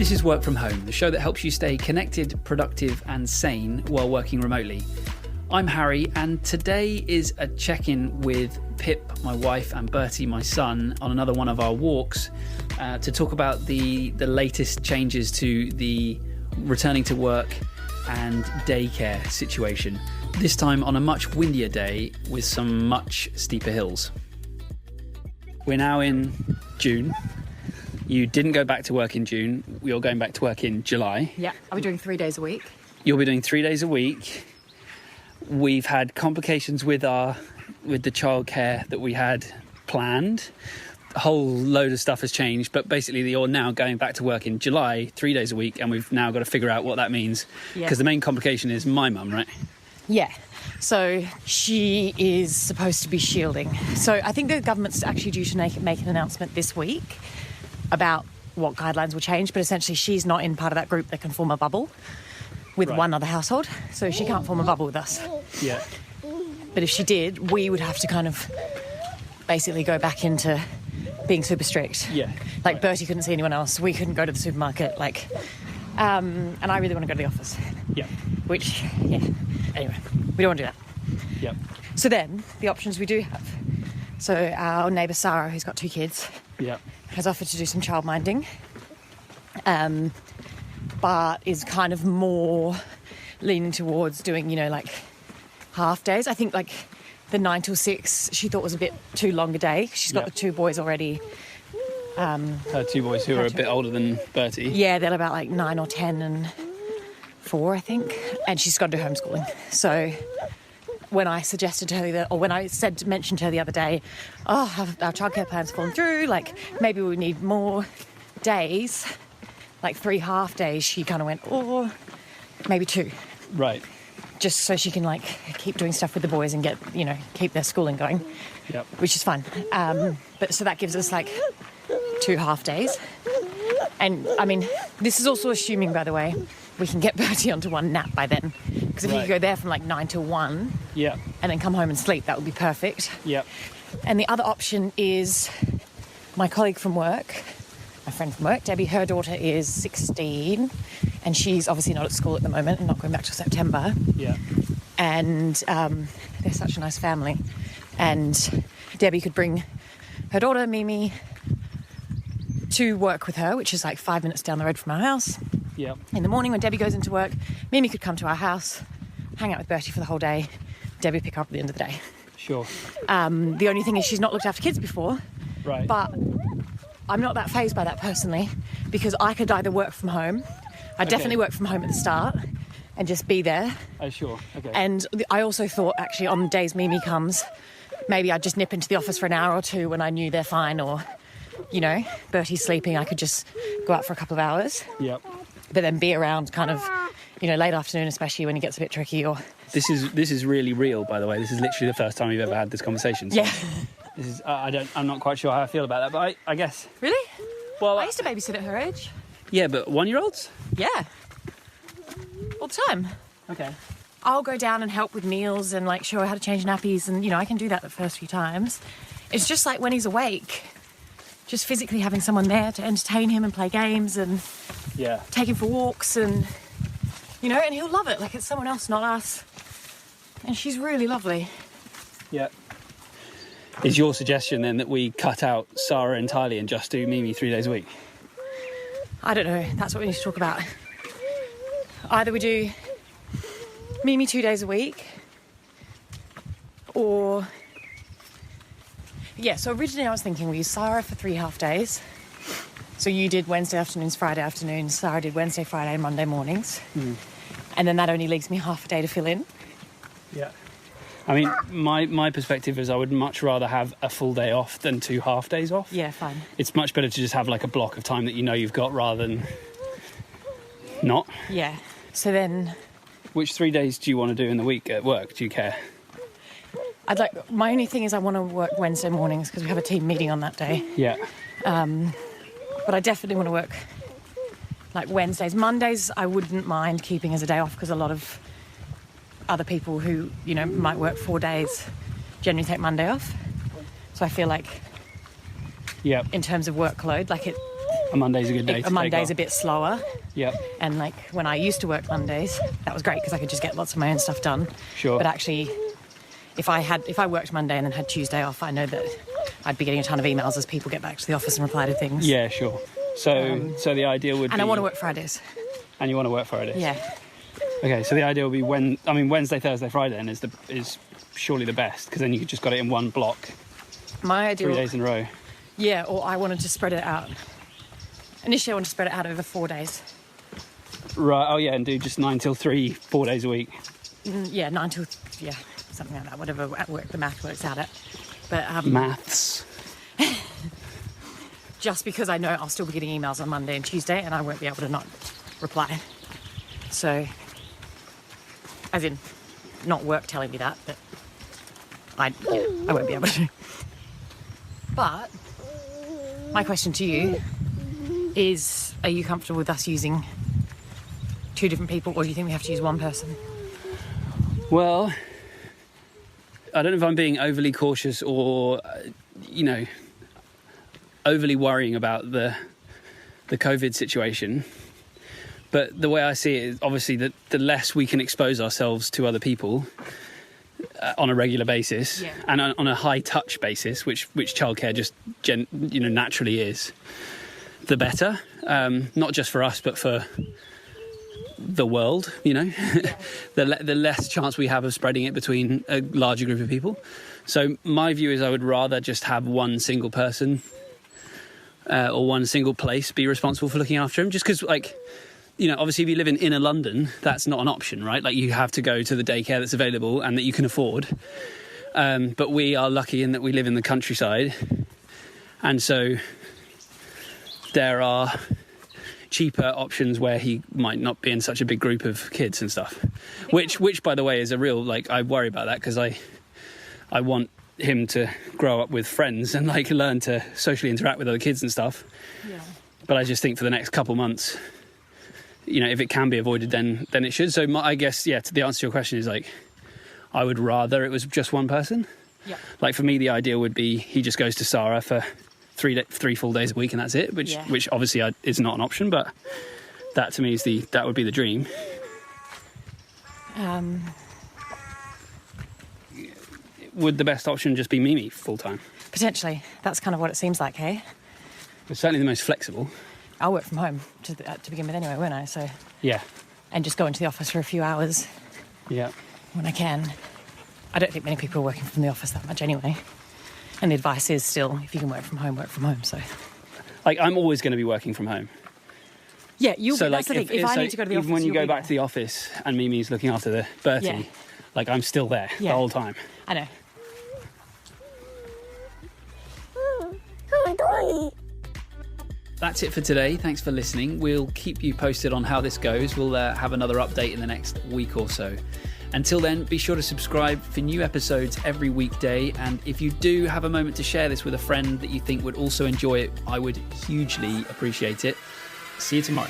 This is Work From Home, the show that helps you stay connected, productive and sane while working remotely. I'm Harry, and today is a check-in with Pip, my wife, and Bertie, my son, on another one of our walks to talk about the latest changes to the returning to work and daycare situation. This time on a much windier day with some much steeper hills. We're now in June. You didn't go back to work in June. You're going back to work in July. Yeah, I'll be doing 3 days a week. You'll be doing 3 days a week. We've had complications with the childcare that we had planned. A whole load of stuff has changed, but basically you're now going back to work in July, 3 days a week, and we've now got to figure out what that means. Because the main complication is my mum, right? Yeah. So she is supposed to be shielding. So I think the government's actually due to make an announcement this week about what guidelines will change, but essentially she's not in part of that group that can form a bubble with one other household, so she can't form a bubble with us. Yeah. But if she did, we would have to kind of basically go back into being super strict. Yeah. Like Bertie couldn't see anyone else, we couldn't go to the supermarket, and I really want to go to the office. Yeah. Which, anyway, we don't want to do that. Yeah. So then, the options we do have. So our neighbour Sarah, who's got 2 kids, has offered to do some childminding, but is kind of more leaning towards doing, half days. I think the 9 till 6 she thought was a bit too long a day. She's got the 2 boys already. Her 2 boys who are a bit older than Bertie. Yeah, they're about 9 or 10 and 4, I think. And she's got to do homeschooling. So when I suggested to her when I mentioned to her the other day, our childcare plan's fallen through, maybe we need more days, 3 half days, she kind of went, maybe 2. Right. Just so she can keep doing stuff with the boys and get, keep their schooling going. Yep. Which is fun. But so that gives us 2 half days. And I mean, this is also assuming, by the way, we can get Bertie onto one nap by then. Because if you could go there from 9 till 1 and then come home and sleep, that would be perfect. Yep. And the other option is my colleague from work, my friend from work, Debbie, her daughter is 16 and she's obviously not at school at the moment and not going back till September. Yeah. And they're such a nice family. And Debbie could bring her daughter, Mimi, to work with her, which is 5 minutes down the road from our house. Yep. In the morning when Debbie goes into work, Mimi could come to our house, hang out with Bertie for the whole day, Debbie pick her up at the end of the day. Sure. The only thing is she's not looked after kids before. Right. But I'm not that fazed by that personally, because I could either work from home. I definitely work from home at the start and just be there. Oh, sure. Okay. And I also thought, actually, on the days Mimi comes, maybe I'd just nip into the office for an hour or 2 when I knew they're fine, or, Bertie's sleeping, I could just go out for a couple of hours. Yep. But then be around kind of, late afternoon, especially when it gets a bit tricky. Or This is really real, by the way. This is literally the first time we've ever had this conversation. So yeah. This is I'm not quite sure how I feel about that, but I guess. Really? Well, I used to babysit at her age. Yeah, but 1-year-olds? Yeah. All the time. Okay. I'll go down and help with meals and show her how to change nappies, and I can do that the first few times. It's just when he's awake, just physically having someone there to entertain him and play games and take him for walks and and he'll love it. It's someone else, not us. And she's really lovely. Yeah. Is your suggestion then that we cut out Sarah entirely and just do Mimi 3 days a week? I don't know. That's what we need to talk about. Either we do Mimi 2 days a week, or... Yeah, so originally I was thinking we use Sarah for 3 half days. So you did Wednesday afternoons, Friday afternoons, Sarah did Wednesday, Friday, and Monday mornings. Mm. And then that only leaves me half a day to fill in. Yeah. I mean, my perspective is I would much rather have a full day off than 2 half days off. Yeah, fine. It's much better to just have a block of time that you've got rather than not. Yeah. So then... Which 3 days do you want to do in the week at work? Do you care? My only thing is I want to work Wednesday mornings because we have a team meeting on that day. Yeah. But I definitely want to work Wednesdays. Mondays I wouldn't mind keeping as a day off because a lot of other people who, might work 4 days generally take Monday off. So I feel in terms of workload, A Monday's a good day to take Monday's off. a bit slower. Yep. And like when I used to work Mondays, that was great because I could just get lots of my own stuff done. Sure. But actually, if I worked Monday and then had Tuesday off, I know that I'd be getting a ton of emails as people get back to the office and reply to things. Yeah, sure. So the ideal would be... And I want to work Fridays. And you want to work Fridays? Yeah. Okay, so the idea will be Wednesday, Thursday, Friday then is surely the best, because then you just got it in one block. My idea... 3 days in a row. Yeah, or I wanted to spread it out. Initially, I wanted to spread it out over 4 days. Right, oh yeah, and do just 9 till 3, 4 days a week. Yeah, 9 till... Yeah, something like that, whatever at work the math works out at. But Maths. Just because I know I'll still be getting emails on Monday and Tuesday and I won't be able to not reply. So, as in, not work telling me that, but I won't be able to. But my question to you is, are you comfortable with us using 2 different people, or do you think we have to use one person? Well, I don't know if I'm being overly cautious or, overly worrying about the COVID situation. But the way I see it is obviously that the less we can expose ourselves to other people on a regular basis, yeah, and on a high touch basis, which childcare just naturally is, the better. Not just for us, but for the world. Yeah. the less chance we have of spreading it between a larger group of people. So my view is I would rather just have one single person or one single place be responsible for looking after him, just because obviously if you live in inner London, that's not an option, right? Like you have to go to the daycare that's available and that you can afford. But we are lucky in that we live in the countryside. And so there are cheaper options where he might not be in such a big group of kids and stuff. Which by the way, is a real, I worry about that because I want him to grow up with friends and learn to socially interact with other kids and stuff. Yeah. But I just think for the next couple months, if it can be avoided, then it should. So I guess, the answer to your question is I would rather it was just one person. Yeah. For me, the idea would be he just goes to Sarah for 3 full days a week and that's it, which obviously is not an option, but that to me is that would be the dream. Would the best option just be Mimi full time? Potentially. That's kind of what it seems like, hey? It's certainly the most flexible. I'll work from home to begin with anyway, won't I? So yeah, and just go into the office for a few hours. Yeah, when I can. I don't think many people are working from the office that much anyway. And the advice is still, if you can work from home, work from home. So, I'm always going to be working from home. Yeah, that's the thing. If I need to go to the office, even when you go back to the office and Mimi's looking after the Bertie, I'm still there the whole time. I know. That's it for today. Thanks for listening. We'll keep you posted on how this goes. We'll have another update in the next week or so. Until then, be sure to subscribe for new episodes every weekday. And if you do have a moment to share this with a friend that you think would also enjoy it, I would hugely appreciate it. See you tomorrow.